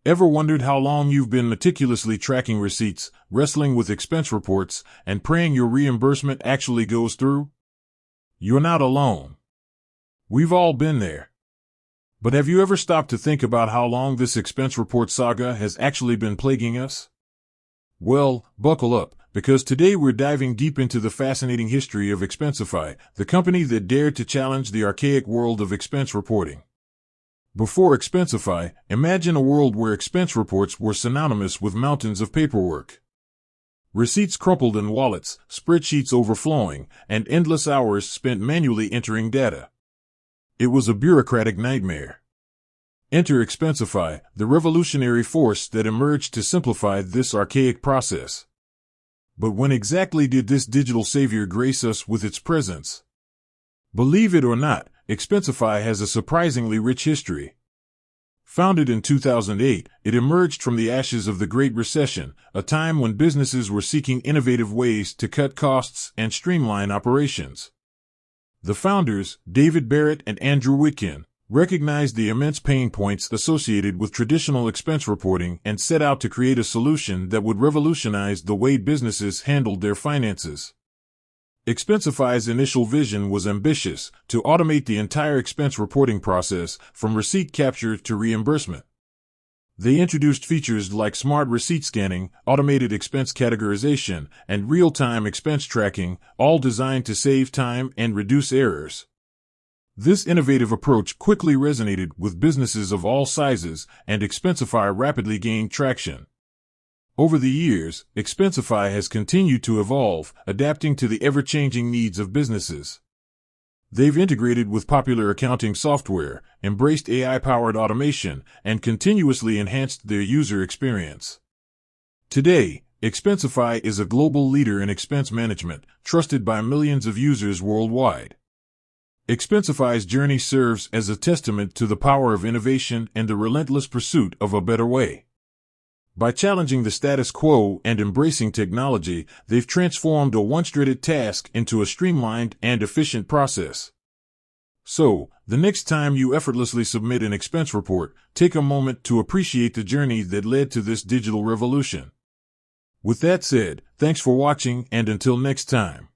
Ever wondered how long you've been meticulously tracking receipts, wrestling with expense reports, and praying your reimbursement actually goes through? You're not alone. We've all been there. But have you ever stopped to think about how long this expense report saga has actually been plaguing us? Well, buckle up, because today we're diving deep into the fascinating history of Expensify, the company that dared to challenge the archaic world of expense reporting. Before Expensify, imagine a world where expense reports were synonymous with mountains of paperwork. Receipts crumpled in wallets, spreadsheets overflowing, and endless hours spent manually entering data. It was a bureaucratic nightmare. Enter Expensify, the revolutionary force that emerged to simplify this archaic process. But when exactly did this digital savior grace us with its presence? Believe it or not, Expensify has a surprisingly rich history. Founded in 2008, it emerged from the ashes of the Great Recession, a time when businesses were seeking innovative ways to cut costs and streamline operations. The founders, David Barrett and Andrew Whitkin, recognized the immense pain points associated with traditional expense reporting and set out to create a solution that would revolutionize the way businesses handled their finances. Expensify's initial vision was ambitious: to automate the entire expense reporting process, from receipt capture to reimbursement. They introduced features like smart receipt scanning, automated expense categorization, and real-time expense tracking, all designed to save time and reduce errors. This innovative approach quickly resonated with businesses of all sizes, and Expensify rapidly gained traction. Over the years, Expensify has continued to evolve, adapting to the ever-changing needs of businesses. They've integrated with popular accounting software, embraced AI-powered automation, and continuously enhanced their user experience. Today, Expensify is a global leader in expense management, trusted by millions of users worldwide. Expensify's journey serves as a testament to the power of innovation and the relentless pursuit of a better way. By challenging the status quo and embracing technology, they've transformed a once-dreaded task into a streamlined and efficient process. So, the next time you effortlessly submit an expense report, take a moment to appreciate the journey that led to this digital revolution. With that said, thanks for watching, and until next time.